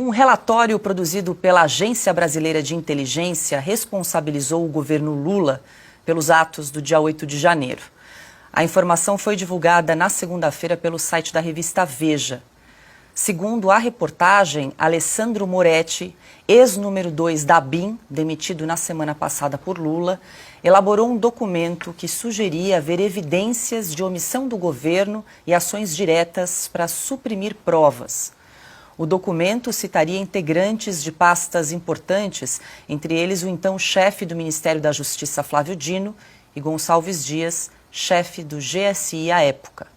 Um relatório produzido pela Agência Brasileira de Inteligência responsabilizou o governo Lula pelos atos do dia 8 de janeiro. A informação foi divulgada na segunda-feira pelo site da revista Veja. Segundo a reportagem, Alessandro Moretti, ex-número 2 da ABIN, demitido na semana passada por Lula, elaborou um documento que sugeria haver evidências de omissão do governo e ações diretas para suprimir provas. O documento citaria integrantes de pastas importantes, entre eles o então chefe do Ministério da Justiça, Flávio Dino, e Gonçalves Dias, chefe do GSI à época.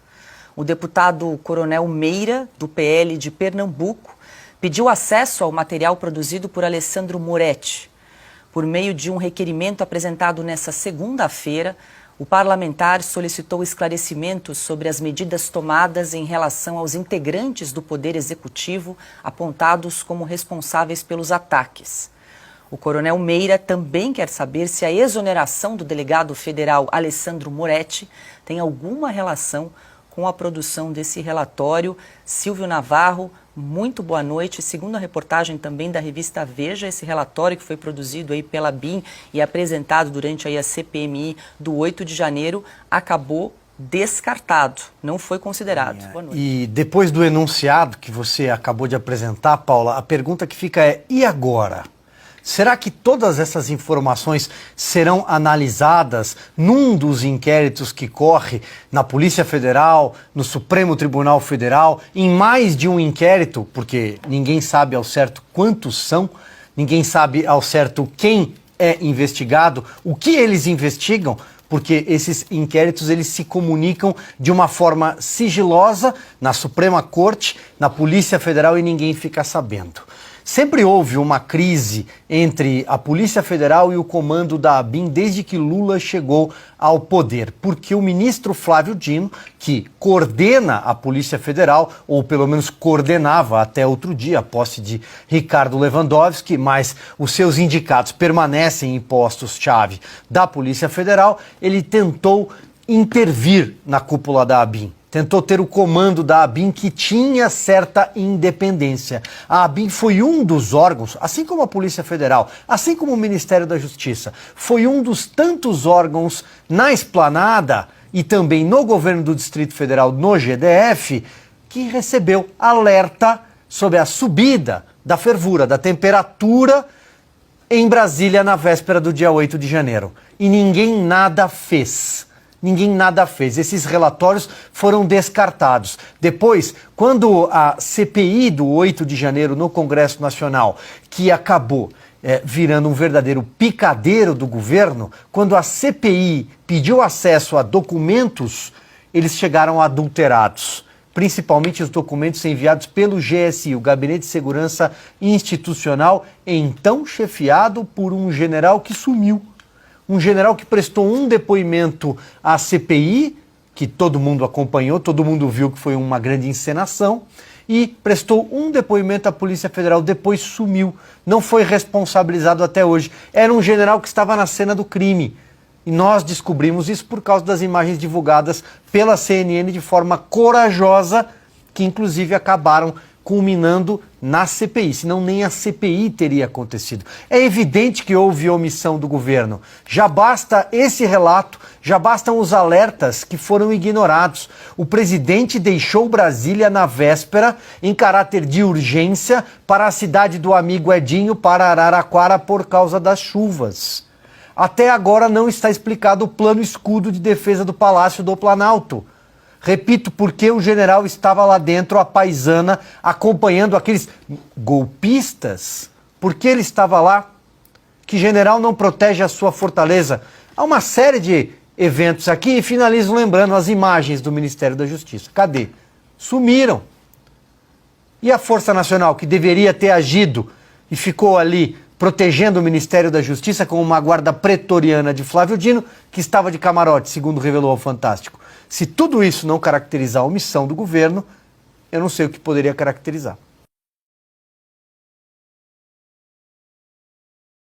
O deputado Coronel Meira, do PL de Pernambuco, pediu acesso ao material produzido por Alessandro Moretti. Por meio de um requerimento apresentado nesta segunda-feira, o parlamentar solicitou esclarecimentos sobre as medidas tomadas em relação aos integrantes do Poder Executivo apontados como responsáveis pelos ataques. O coronel Meira também quer saber se a exoneração do delegado federal Alessandro Moretti tem alguma relação com a produção desse relatório. Silvio Navarro, muito boa noite. Segundo a reportagem também da revista Veja, esse relatório que foi produzido aí pela ABIN e apresentado durante aí a CPMI do 8 de janeiro acabou descartado, não foi considerado. Boa noite. E depois do enunciado que você acabou de apresentar, Paula, a pergunta que fica é: e agora? Será que todas essas informações serão analisadas num dos inquéritos que corre na Polícia Federal, no Supremo Tribunal Federal, em mais de um inquérito? Porque ninguém sabe ao certo quantos são, ninguém sabe ao certo quem é investigado, o que eles investigam, porque esses inquéritos eles se comunicam de uma forma sigilosa na Suprema Corte, na Polícia Federal, e ninguém fica sabendo. Sempre houve uma crise entre a Polícia Federal e o comando da ABIN desde que Lula chegou ao poder, porque o ministro Flávio Dino, que coordena a Polícia Federal, ou pelo menos coordenava até outro dia, a posse de Ricardo Lewandowski, mas os seus indicados permanecem em postos-chave da Polícia Federal, ele tentou intervir na cúpula da ABIN. Tentou ter o comando da ABIN, que tinha certa independência. A ABIN foi um dos órgãos, assim como a Polícia Federal, assim como o Ministério da Justiça, foi um dos tantos órgãos na esplanada e também no governo do Distrito Federal, no GDF, que recebeu alerta sobre a subida da fervura, da temperatura em Brasília na véspera do dia 8 de janeiro. E ninguém nada fez. Ninguém nada fez. Esses relatórios foram descartados. Depois, quando a CPI do 8 de janeiro no Congresso Nacional, que acabou virando um verdadeiro picadeiro do governo, quando a CPI pediu acesso a documentos, eles chegaram adulterados. Principalmente os documentos enviados pelo GSI, o Gabinete de Segurança Institucional, então chefiado por um general que sumiu. Um general que prestou um depoimento à CPI, que todo mundo acompanhou, todo mundo viu que foi uma grande encenação, e prestou um depoimento à Polícia Federal, depois sumiu, não foi responsabilizado até hoje. Era um general que estava na cena do crime. E nós descobrimos isso por causa das imagens divulgadas pela CNN de forma corajosa, que inclusive acabaram culminando na CPI, senão nem a CPI teria acontecido. É evidente que houve omissão do governo. Já basta esse relato, já bastam os alertas que foram ignorados. O presidente deixou Brasília na véspera, em caráter de urgência, para a cidade do amigo Edinho, para Araraquara, por causa das chuvas. Até agora não está explicado o plano escudo de defesa do Palácio do Planalto. Repito, porque o general estava lá dentro, a paisana, acompanhando aqueles golpistas. Por que ele estava lá? Que general não protege a sua fortaleza? Há uma série de eventos aqui e finalizo lembrando as imagens do Ministério da Justiça. Cadê? Sumiram. E a Força Nacional, que deveria ter agido e ficou ali protegendo o Ministério da Justiça com uma guarda pretoriana de Flávio Dino, que estava de camarote, segundo revelou ao Fantástico. Se tudo isso não caracterizar a omissão do governo, eu não sei o que poderia caracterizar.